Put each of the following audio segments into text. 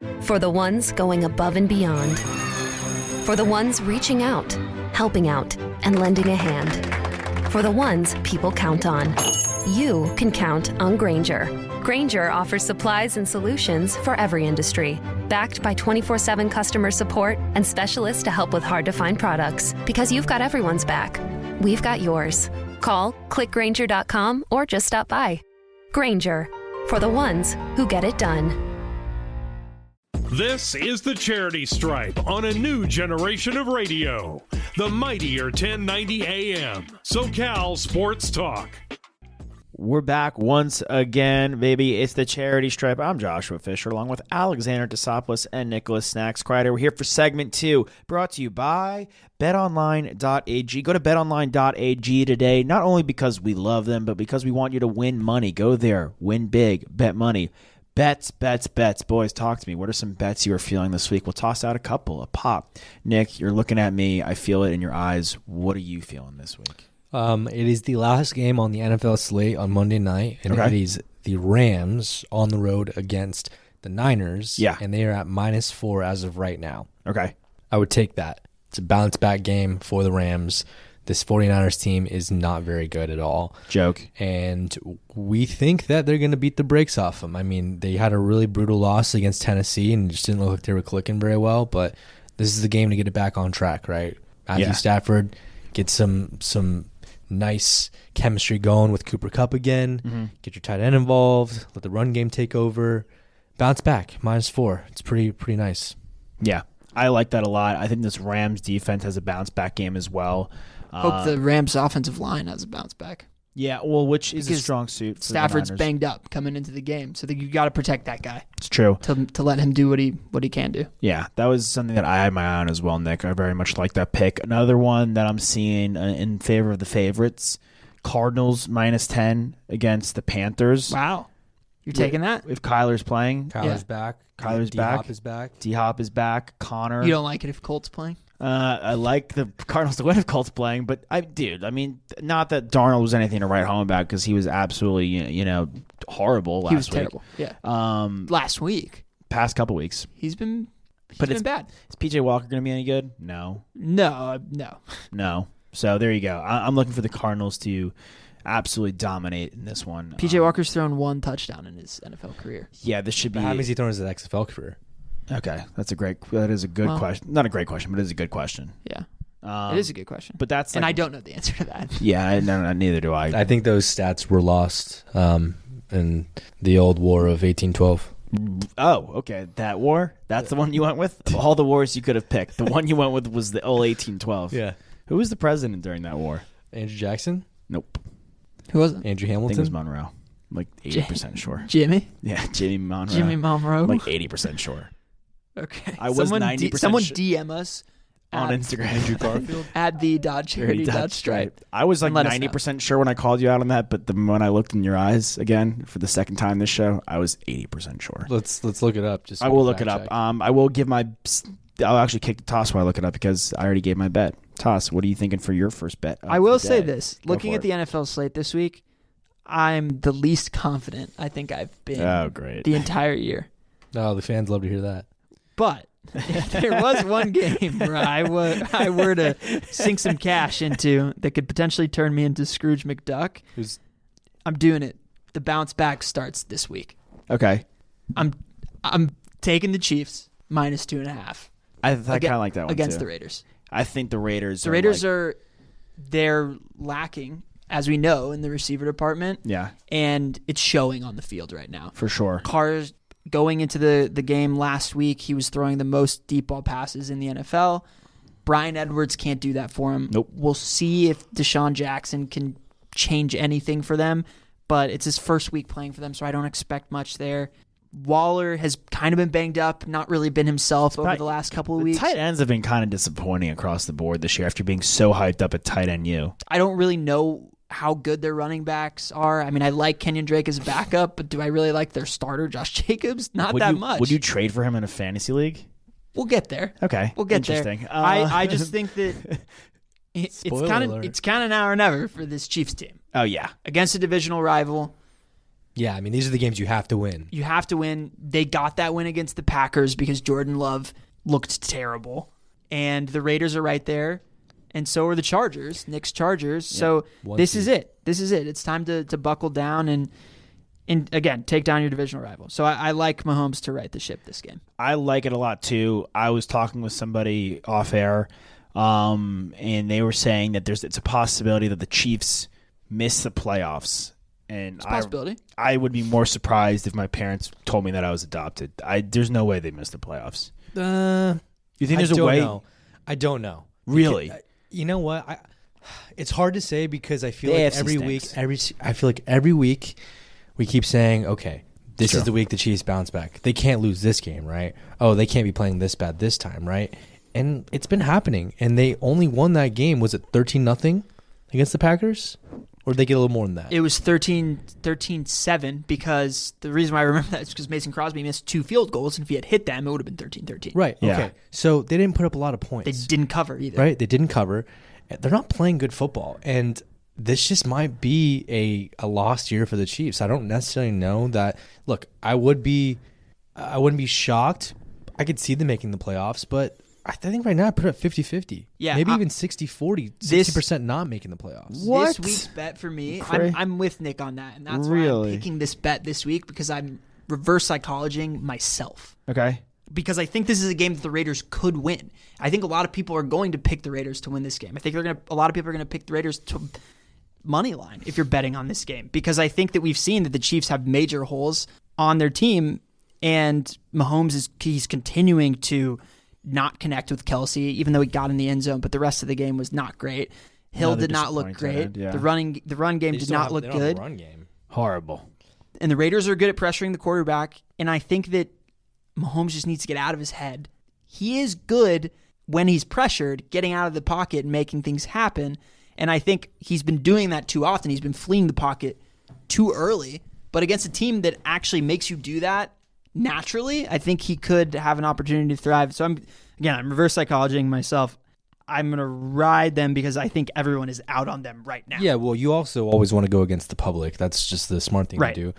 For the ones going above and beyond. For the ones reaching out, helping out, and lending a hand. For the ones people count on. You can count on Grainger. Grainger offers supplies and solutions for every industry. Backed by 24/7 customer support and specialists to help with hard-to-find products. Because you've got everyone's back. We've got yours. Call, click Grainger.com, or just stop by. Grainger, for the ones who get it done. This is the Charity Stripe on a new generation of radio. The mightier 1090 AM. SoCal Sports Talk. We're back once again, baby. It's the Charity Stripe. I'm Joshua Fisher, along with Alexander Desopoulos and Nicholas Snacks Kreider. We're here for segment 2, brought to you by betonline.ag. Go to betonline.ag today, not only because we love them, but because we want you to win money. Go there, win big, bet money. Bets. Boys, talk to me. What are some bets you are feeling this week? We'll toss out a couple, a pop. Nick, you're looking at me. I feel it in your eyes. What are you feeling this week? It is the last game on the NFL slate on Monday night, and It is the Rams on the road against the Niners. Yeah. And they are at -4 as of right now. Okay. I would take that. It's a bounce-back game for the Rams. This 49ers team is not very good at all. Joke. And we think that they're going to beat the brakes off them. I mean, they had a really brutal loss against Tennessee, and it just didn't look like they were clicking very well, but this is the game to get it back on track, right? Matthew Stafford, get some nice chemistry going with Cooper Kupp again. Mm-hmm. Get your tight end involved. Let the run game take over. Bounce back, -4. It's pretty nice. Yeah, I like that a lot. I think this Rams defense has a bounce back game as well. Hope the Rams offensive line has a bounce back. Yeah, well, which is a strong suit for Stafford's the Niners. banged up coming into the game, so you got to protect that guy. It's true. To let him do what he can do. Yeah, that was something that I had my eye on as well, Nick. I very much like that pick. Another one that I'm seeing in favor of the favorites, Cardinals -10 against the Panthers. Wow. You're taking that? If Kyler's playing. Kyler's back. Kyler's back. D-Hop is back. D-Hop is back. Connor. You don't like it if Colt's playing? I like the Cardinals to win if Colts playing, but not that Darnold was anything to write home about because he was absolutely, horrible last week. He was terrible. Yeah. Last week. Past couple weeks. He's been bad. Is PJ Walker going to be any good? No. No. So there you go. I'm looking for the Cardinals to absolutely dominate in this one. PJ Walker's thrown 1 touchdown in his NFL career. Yeah, this should be. How many has he thrown in his XFL career? Okay, that is a good question. Not a great question, but it is a good question. Yeah, it is a good question. But that's and I don't know the answer to that. Yeah, no, neither do I. I think those stats were lost in the old war of 1812. Oh, okay. That war? That's the one you went with? Of all the wars you could have picked, the one you went with was the old 1812. Yeah. Who was the president during that war? Andrew Jackson? Nope. Who was it? Andrew I Hamilton? think it was Monroe. I'm like 80% sure. Jimmy? Yeah, Jimmy Monroe. Jimmy Monroe? I'm like 80% sure. Okay. I was 90% someone DM us on Instagram. Andrew Garfield. At the @charity.stripe. I was like 90% sure when I called you out on that, but when I looked in your eyes again for the second time this show, I was 80% sure. Let's look it up. I will look it up. I will give my. I'll actually kick the toss while I look it up because I already gave my bet. Toss, what are you thinking for your first bet? I will say this: looking at the NFL slate this week, I'm the least confident I think I've been. Oh, great! The entire year. Oh, the fans love to hear that. But if there was one game where I were to sink some cash into that could potentially turn me into Scrooge McDuck, I'm doing it. The bounce back starts this week. Okay. I'm taking the Chiefs -2.5. I kind of like that one against too. the Raiders. I think the Raiders. They're lacking, as we know, in the receiver department. Yeah. And it's showing on the field right now. For sure. Carr's going into the game last week, he was throwing the most deep ball passes in the NFL. Bryan Edwards can't do that for him. Nope. We'll see if Deshaun Jackson can change anything for them, but it's his first week playing for them, so I don't expect much there. Waller has kind of been banged up, not really been himself over the last couple of weeks. Tight ends have been kind of disappointing across the board this year after being so hyped up at tight end U. I don't really know how good their running backs are. I mean, I like Kenyon Drake as a backup, but do I really like their starter, Josh Jacobs? Not that much. Would you trade for him in a fantasy league? We'll get there. Okay. We'll get there. Interesting. I just think that it's kind of now or never for this Chiefs team. Oh, yeah. Against a divisional rival, Yeah, I mean, these are the games you have to win. You have to win. They got that win against the Packers because Jordan Love looked terrible. And the Raiders are right there. And so are the Chargers, Nick's Chargers. Yeah, so this is it. This is it. It's time to buckle down and again, take down your divisional rival. So I like Mahomes to right the ship this game. I like it a lot, too. I was talking with somebody off air, and they were saying that it's a possibility that the Chiefs miss the playoffs. And it's a possibility. I would be more surprised if my parents told me that I was adopted. There's no way they miss the playoffs. You think there's a way? I don't know. Really? You know what? It's hard to say because I feel like AFC every week we keep saying, okay, this is the week the Chiefs bounce back. They can't lose this game, right? Oh, they can't be playing this bad this time, right? And it's been happening. And they only won that game. Was it 13-0 against the Packers? Or did they get a little more than that? It was 13-7 because the reason why I remember that is because Mason Crosby missed 2 field goals, and if he had hit them, it would have been 13-13. Right, yeah. Okay. So they didn't put up a lot of points. They didn't cover either. Right, they didn't cover. They're not playing good football, and this just might be a lost year for the Chiefs. I don't necessarily know that. Look, I wouldn't be shocked. I could see them making the playoffs, but I think right now I put it at 50-50. Yeah, maybe even 60-40, 60% not making the playoffs. What? This week's bet for me, I'm with Nick on that, and that's why I'm picking this bet this week because I'm reverse psychologing myself. Okay. Because I think this is a game that the Raiders could win. I think a lot of people are going to pick the Raiders to win this game. I think a lot of people are going to pick the Raiders to money line if you're betting on this game, because I think that we've seen that the Chiefs have major holes on their team, and Mahomes he's continuing to not connect with Kelsey, even though he got in the end zone, but the rest of the game was not great. Hill did not look great. Yeah. The run game did not look good. Run game. Horrible. And the Raiders are good at pressuring the quarterback, and I think that Mahomes just needs to get out of his head. He is good when he's pressured, getting out of the pocket and making things happen, and I think he's been doing that too often. He's been fleeing the pocket too early, but against a team that actually makes you do that naturally, I think he could have an opportunity to thrive. So I'm reverse psychologing myself. I'm going to ride them because I think everyone is out on them right now. Yeah, well, you also always want to go against the public. That's just the smart thing to do.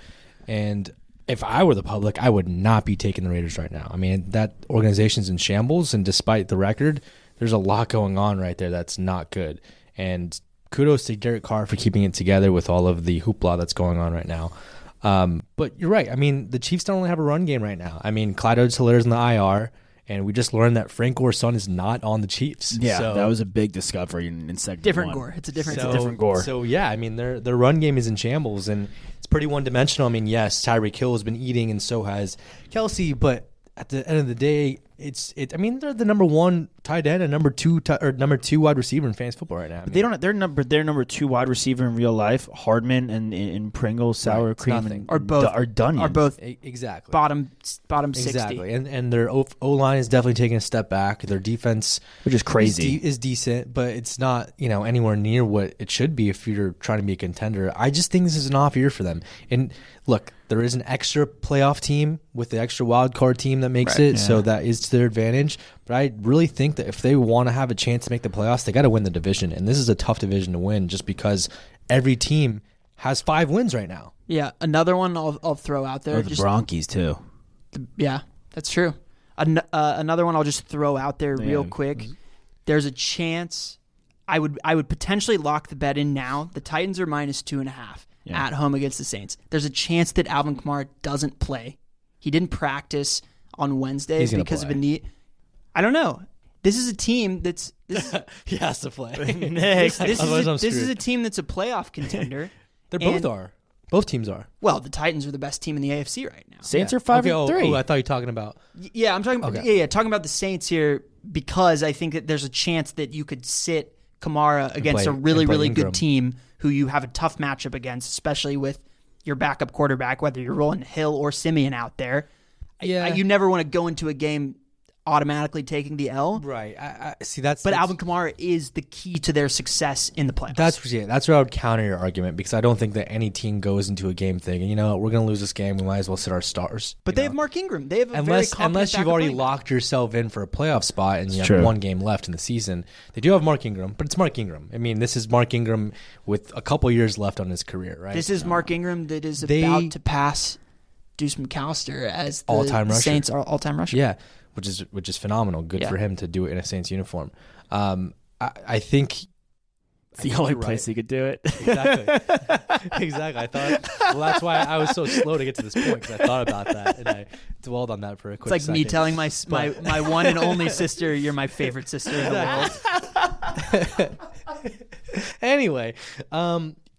And if I were the public, I would not be taking the Raiders right now. I mean, that organization's in shambles, and despite the record, there's a lot going on right there that's not good. And kudos to Derek Carr for keeping it together with all of the hoopla that's going on right now. But you're right. I mean, the Chiefs don't really have a run game right now. I mean, Clyde Edwards-Hilaire's in the IR, and we just learned that Frank Gore's son is not on the Chiefs. Yeah, so, that was a big discovery in segment different one. Gore. It's a different Gore. So, yeah, I mean, their run game is in shambles, and it's pretty one-dimensional. I mean, yes, Tyreek Hill has been eating, and so has Kelsey, but at the end of the day, I mean, they're the number 1 tight end and number 2 wide receiver in fantasy football right now. But their number 2 wide receiver in real life, Hardman and Pringles, sour cream, are both exactly bottom 60. Exactly, and their O line is definitely taking a step back. Their defense, which is crazy, is decent, but it's not anywhere near what it should be if you're trying to be a contender. I just think this is an off year for them. And look, there is an extra playoff team with the extra wild card team that makes it, so that is to their advantage. But I really think that if they want to have a chance to make the playoffs, they got to win the division. And this is a tough division to win just because every team has 5 wins right now. Yeah, another one I'll throw out there. Or the Bronchies, too. Yeah, that's true. Another one I'll just throw out there real quick. There's a chance I would potentially lock the bet in now. The Titans are -2.5 at home against the Saints. There's a chance that Alvin Kamara doesn't play. He didn't practice on Wednesday because of a knee. I don't know. This is a team that's he has to play. This is a team that's a playoff contender. Both teams are. Well, the Titans are the best team in the AFC right now. Saints are 5-3. I thought you were talking about. Yeah, I'm talking. Okay. Talking about the Saints here because I think that there's a chance that you could sit Kamara against a really good team who you have a tough matchup against, especially with your backup quarterback, whether you're rolling Hill or Simeon out there. Yeah, you never want to go into a game automatically taking the L. Right. I see. But Alvin Kamara is the key to their success in the playoffs. That's where I would counter your argument, because I don't think that any team goes into a game thinking, you know, we're going to lose this game. We might as well sit our stars. But they have Mark Ingram. They have unless you've already locked yourself in for a playoff spot and you have one game left in the season. They do have Mark Ingram, but it's Mark Ingram. I mean, this is Mark Ingram with a couple years left on his career, right? This is Mark Ingram that is about to pass Deuce McAllister as the Saints' all-time rusher. Yeah, which is phenomenal. Good for him to do it in a Saints uniform. I think it's the only place he could do it. Exactly. I thought. Well, that's why I was so slow to get to this point, because I thought about that and I dwelled on that for a quick second. It's like me telling my one and only sister, "You're my favorite sister in the world." Anyway,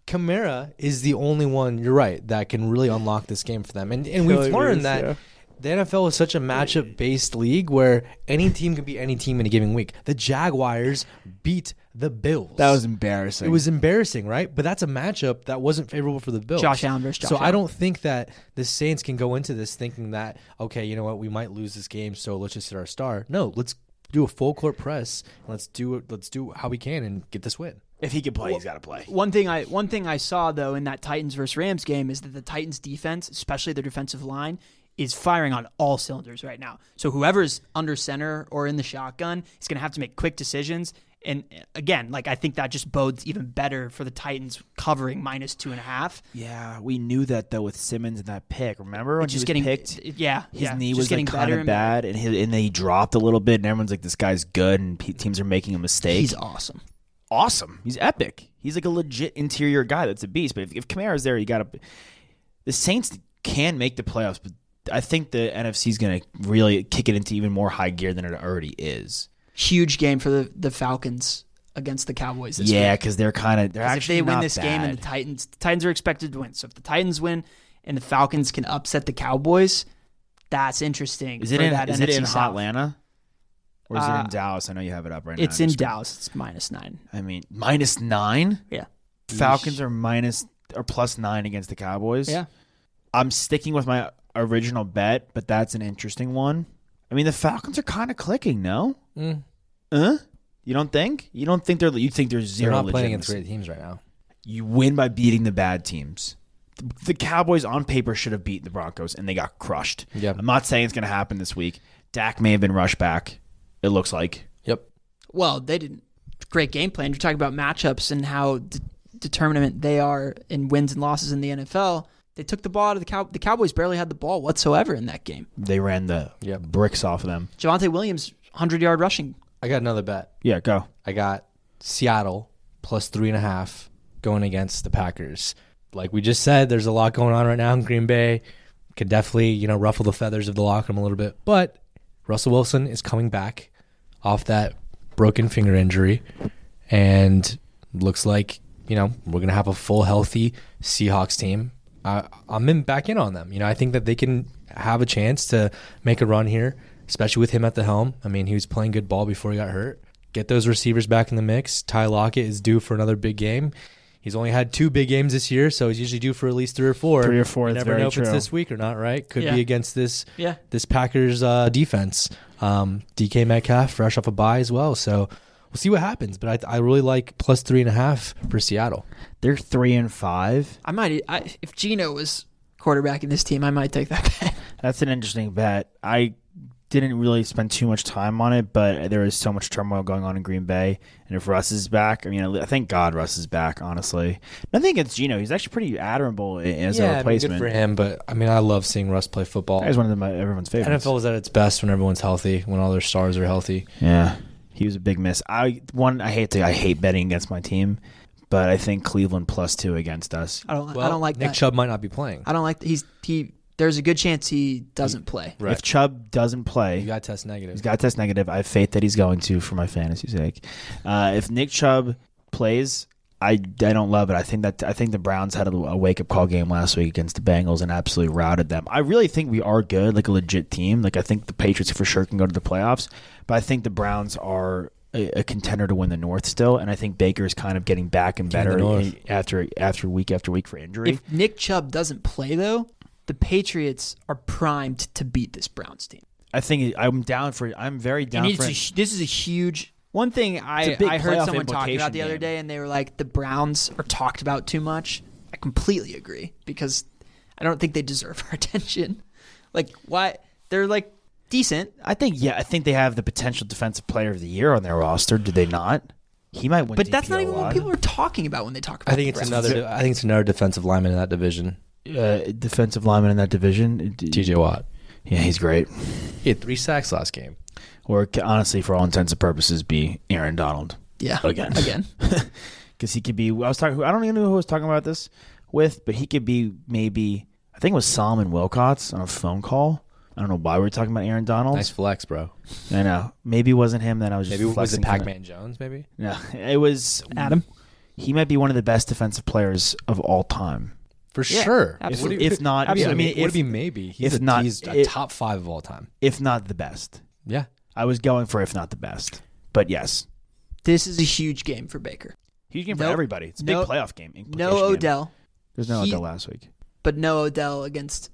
Kamara is the only one, you're right, that can really unlock this game for them. And we've learned that the NFL is such a matchup-based league where any team can beat any team in a given week. The Jaguars beat the Bills. That was embarrassing. It was embarrassing, right? But that's a matchup that wasn't favorable for the Bills. Josh Allen versus Josh Allen. I don't think that the Saints can go into this thinking that, okay, you know what, we might lose this game, so let's just sit our star. No, let's do a full court press. And let's do how we can and get this win. If he can play, he's got to play. One thing I saw, though, in that Titans versus Rams game is that the Titans defense, especially their defensive line, is firing on all cylinders right now. So whoever's under center or in the shotgun is going to have to make quick decisions. And again, I think that just bodes even better for the Titans covering -2.5. Yeah, we knew that, though, with Simmons and that pick. Remember when he was picked? Yeah. His knee was kind of bad, and then he dropped a little bit, and everyone's like, this guy's good, and teams are making a mistake. He's awesome. He's epic. He's like a legit interior guy that's a beast. But if Kamara's there, the Saints can make the playoffs, but I think the NFC is going to really kick it into even more high gear than it already is. Huge game for the Falcons against the Cowboys this week. Yeah, because they're actually if they win this bad. game and the Titans are expected to win. So if the Titans win and the Falcons can upset the Cowboys, that's interesting. Is it in Atlanta? Or is it in Dallas? I know you have it up right now. It's in Dallas. It's -9. I mean, -9? Yeah. Falcons are +9 against the Cowboys? Yeah. I'm sticking with my original bet, but that's an interesting one. I mean, the Falcons are kind of clicking, no? You don't think? You think they're zero? They're not playing against great teams right now. You win by beating the bad teams. The Cowboys on paper should have beaten the Broncos, and they got crushed. Yep. I'm not saying it's going to happen this week. Dak may have been rushed back. It looks like. Yep. Well, they didn't. Great game plan. You're talking about matchups and how determinant they are in wins and losses in the NFL. They took the ball out of the Cowboys barely had the ball whatsoever in that game. They ran the bricks off of them. Javonte Williams, 100-yard rushing. I got another bet. Yeah, go. I got Seattle +3.5 going against the Packers. Like we just said, there's a lot going on right now in Green Bay. Could definitely, ruffle the feathers of the locker room a little bit. But Russell Wilson is coming back off that broken finger injury, and looks like, we're going to have a full healthy Seahawks team. I'm back in on them. I think that they can have a chance to make a run here, especially with him at the helm. I mean, he was playing good ball before he got hurt. Get those receivers back in the mix. Ty Lockett is due for another big game. He's only had 2 big games this year, so he's usually due for at least 3 or 4. 3 or 4, you that's never very know true. If it's this week or not, right? Could be against this Packers defense. DK Metcalf, fresh off a bye as well, so we'll see what happens. But I really like +3.5 for Seattle. They're 3-5. If Geno was quarterbacking this team, I might take that bet. That's an interesting bet. I didn't really spend too much time on it, but there is so much turmoil going on in Green Bay. And if Russ is back, I thank God Russ is back, honestly. Nothing against Geno. He's actually pretty admirable as a replacement. Good for him, but I love seeing Russ play football. He's one of everyone's favorites. NFL is at its best when everyone's healthy, when all their stars are healthy. Yeah. He was a big miss. I hate betting against my team, but I think Cleveland +2 against us. I don't like that. Nick Chubb might not be playing. I don't like that. There's a good chance he doesn't play. Right. If Chubb doesn't play, you got to test negative. He's got to test negative. I have faith that he's going to, for my fantasy sake. If Nick Chubb plays, I don't love it. I think the Browns had a wake up call game last week against the Bengals and absolutely routed them. I really think we are good, like a legit team. Like I think the Patriots for sure can go to the playoffs, but I think the Browns are a contender to win the North still, and I think Baker is kind of getting back and better after week after week for injury. If Nick Chubb doesn't play though, the Patriots are primed to beat this Browns team. I think I'm very down for it. This is a huge. One thing I a big heard playoff someone talking about the implication other game. day, and they were like, the Browns are talked about too much. I completely agree because I don't think they deserve our attention. Like, why? They're like decent. I think they have the potential defensive player of the year on their roster. Do they not? He might win. But that's not DPOY. even what people are talking about when they talk about. I think it's another defensive lineman in that division. Defensive lineman in that division. TJ Watt. Yeah, he's great. He had 3 sacks last game. Or honestly, for all intents and purposes, be Aaron Donald. Yeah, again. Because he could be. I don't even know who I was talking about this with, but he could be maybe. I think it was Solomon Wilcots on a phone call. I don't know why we were talking about Aaron Donald. Nice flex, bro. I know. Maybe it wasn't him. Then I was just maybe was it flexing Pac-Man Jones? Maybe. Yeah, it was Adam. He might be one of the best defensive players of all time. For sure. absolutely. If not, Absolutely. I mean, would it be maybe? He's a top 5 of all time. If not the best. Yeah. I was going for if not the best. But yes. This is a huge game for Baker. Huge game for everybody. It's a big playoff game. No Odell. There's no Odell last week. But no Odell against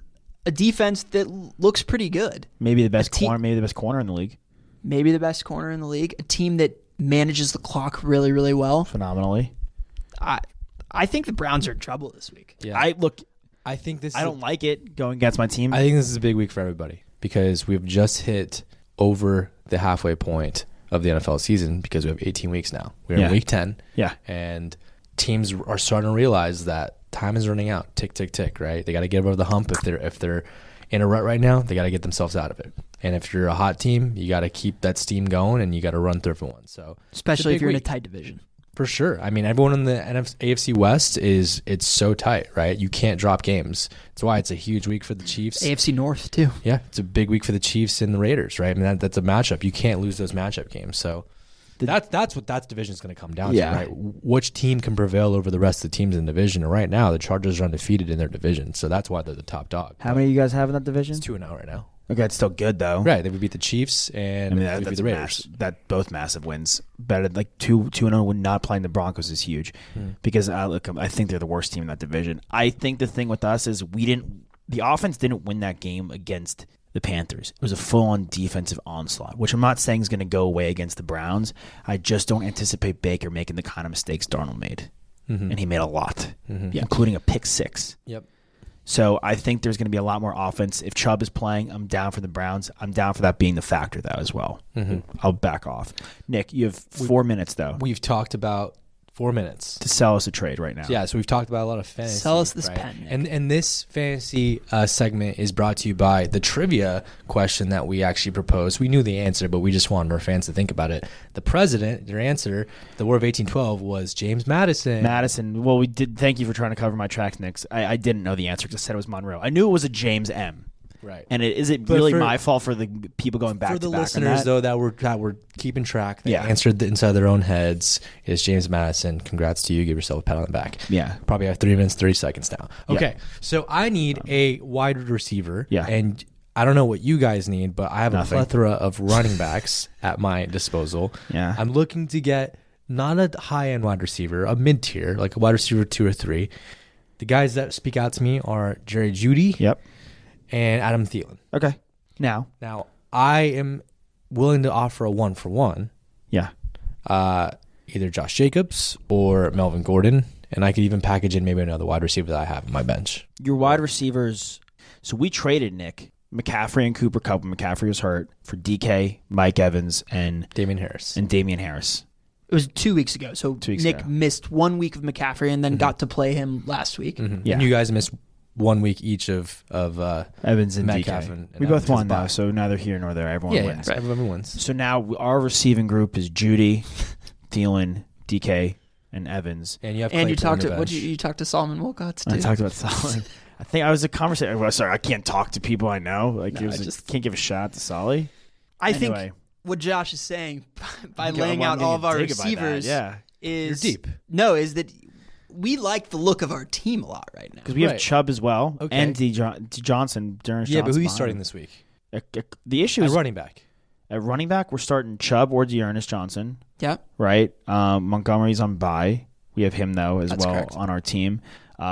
a defense that looks pretty good. Maybe the best corner. Maybe the best corner in the league. Maybe the best corner in the league. A team that manages the clock really, really well. Phenomenally. I think the Browns are in trouble this week. Yeah. I think this. I don't like it going against my team. I think this is a big week for everybody because we've just hit over the halfway point of the NFL season because we have 18 weeks now. We're in week 10. Yeah. And teams are starting to realize that time is running out. Tick, tick, tick, right? They got to get over the hump. If they're in a rut right now, they got to get themselves out of it. And if you're a hot team, you got to keep that steam going and you got to run through for one. So especially if you're in a tight division. For sure. I mean, everyone in the AFC West it's so tight, right? You can't drop games. That's why it's a huge week for the Chiefs. AFC North too. Yeah, it's a big week for the Chiefs and the Raiders, right? I mean, that's a matchup. You can't lose those matchup games. So that's what that division is going to come down to, right? Which team can prevail over the rest of the teams in the division? And right now, the Chargers are undefeated in their division, so that's why they're the top dog. How many of you guys have in that division? It's 2-0 right now. Okay, it's still good though. Right, they would beat the Chiefs and that's beat the Raiders. Both massive wins. Better like 2-0 when not playing the Broncos is huge because I think they're the worst team in that division. I think the thing with us is the offense didn't win that game against the Panthers. It was a full-on defensive onslaught, which I'm not saying is going to go away against the Browns. I just don't anticipate Baker making the kind of mistakes Darnold made, and he made a lot, including a pick 6. Yep. So I think there's going to be a lot more offense. If Chubb is playing, I'm down for the Browns. I'm down for that being the factor, though, as well. I'll back off. Nick, you have 4 minutes, though. We've talked about 4 minutes to sell us a trade right now. Yeah, so we've talked about a lot of fantasy. Sell us this right? pen, Nick. And this fantasy segment is brought to you by the trivia question that we actually proposed. We knew the answer, but we just wanted our fans to think about it. The president, your answer, the War of 1812, was James Madison. Madison. Well, we did. Thank you for trying to cover my tracks, Nick. I didn't know the answer because I said it was Monroe. I knew it was a James M. Right. And is it really my fault for the people going back for to the back listeners, though, that were keeping track, they answered inside their own heads, is James Madison. Congrats to you. Give yourself a pat on the back. Yeah. Probably have 3 minutes, 30 seconds now. Okay. So I need a wide receiver. Yeah. And I don't know what you guys need, but I have Nothing. a plethora of running backs at my disposal. Yeah. I'm looking to get not a high-end wide receiver, a mid-tier, like a wide receiver 2 or 3. The guys that speak out to me are Jerry Jeudy. Yep. And Adam Thielen. Okay. Now, I am willing to offer a 1-for-1. Yeah. Either Josh Jacobs or Melvin Gordon, and I could even package in maybe another wide receiver that I have on my bench. Your wide receivers. So we traded Nick McCaffrey and Cooper Kupp when McCaffrey was hurt for DK, Mike Evans, and Damian Harris. It was 2 weeks ago. So 2 weeks Nick ago. missed 1 week of McCaffrey and then got to play him last week. Yeah. And you guys missed 1 week each of Evans and Metcalf DK. and We both Evans won, is bye. though, so neither here nor there. Everyone wins. Yeah, everyone wins. So now our receiving group is Judy, Thielen, DK, and Evans. And you have And you Claypool on talked your to bench. you talked to Solomon Wilcots too. I talked about Solly. I think I was a conversation. Well, sorry, I can't talk to people I know. Like, No, can't give a shot to Solly. I Anyway. think what Josh is saying by Okay, laying well, out I'm all of our getting digged by that, receivers yeah. is You're deep. No, is that we like the look of our team a lot right now. Because we have Right. Chubb as well, Okay. and D. Johnson. Yeah, but who are you starting this week? The issue At is running back. at running back. We're starting Chubb or Dearness Johnson. Yeah. Right. Montgomery's on bye. We have him though as That's well correct. on our team.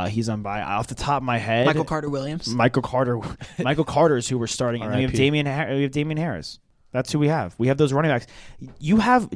He's on bye. Off the top of my head, Michael Carter-Williams. Michael Carter's who we're starting, and then we have Damian Harris. That's who we have. We have those running backs. You have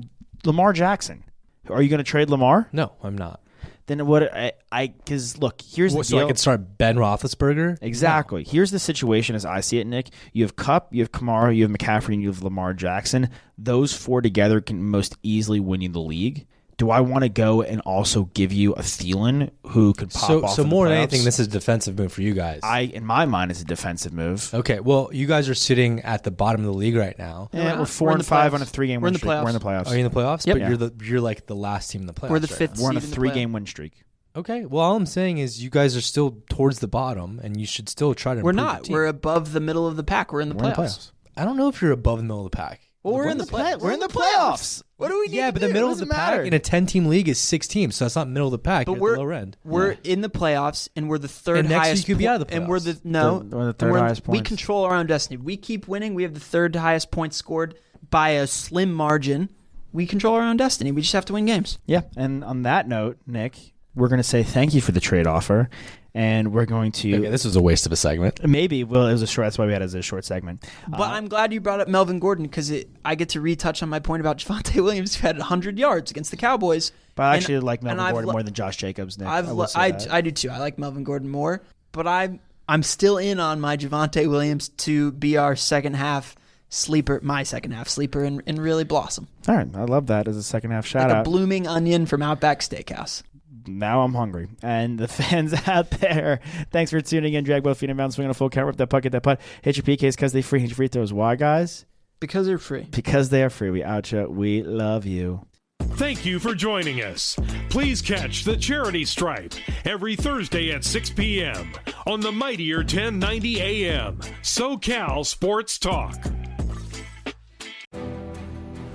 Lamar Jackson. Are you going to trade Lamar? No, I'm not. Then what? Because look, here's the deal. So I could start Ben Roethlisberger? Exactly. No. Here's the situation as I see it, Nick. You have Kupp, you have Kamara, you have McCaffrey, and you have Lamar Jackson. Those four together can most easily win you the league. Do I want to go and also give you a Thielen who could pop off? So in more the than playoffs? anything, this is a defensive move for you guys. In my mind, it's a defensive move. Okay, well, you guys are sitting at the bottom of the league right now. Yeah, we're 4-5 on a 3-game win streak. We're in the playoffs. Are you in the playoffs? Yep. But you're like the last team in the playoffs. We're the fifth We're on a seed in the 3-game win streak. Okay, well, all I'm saying is you guys are still towards the bottom, and you should still try to We're improve not. your team. We're above the middle of the pack. We're in the playoffs. I don't know if you're above the middle of the pack. Well, we're in the playoffs. We're in the playoffs. What do we need? Yeah, to but do? the middle What of the does it pack matter? in a 10-team league is 6 teams, so that's not middle of the pack. But you're at the lower end. We're in the playoffs, and we're the third And next highest. year you could be out of the And we're playoffs. we're the third highest We points. control our own destiny. We keep winning. We have the third highest points scored by a slim margin. We control our own destiny. We just have to win games. Yeah, and on that note, Nick, we're going to say thank you for the trade offer, and we're going to Okay, this was a waste of a segment. maybe. Well, it was a short. That's why we had it as a short segment. But I'm glad you brought up Melvin Gordon because I get to retouch on my point about Javonte Williams, who had 100 yards against the Cowboys. But I actually like and Melvin I've Gordon lo- more than Josh Jacobs. Nick. I do too. I like Melvin Gordon more, but I'm still in on my Javonte Williams to be our second half sleeper, my second half sleeper, and really blossom All right, I love that as a second half shout like out. a blooming onion from Outback Steakhouse. Now I'm hungry. And the fans out there, thanks for tuning in. Drag both feet and mountain, swing on a full count, rip that puck, get that putt. Hit your PKs because they free. Hit your free throws. Why, guys? Because they're free. Because they are free. We out you. We love you. Thank you for joining us. Please catch the Charity Stripe every Thursday at 6 p.m. on the mightier 1090 AM SoCal Sports Talk.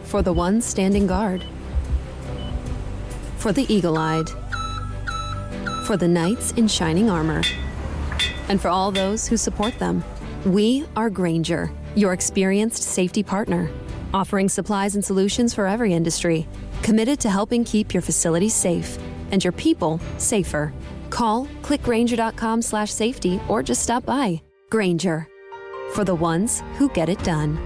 For the ones standing guard, for the eagle-eyed, for the knights in shining armor, and for all those who support them. We are Grainger, your experienced safety partner, offering supplies and solutions for every industry, committed to helping keep your facilities safe and your people safer. Call, click Grainger.com/safety, or just stop by. Grainger, for the ones who get it done.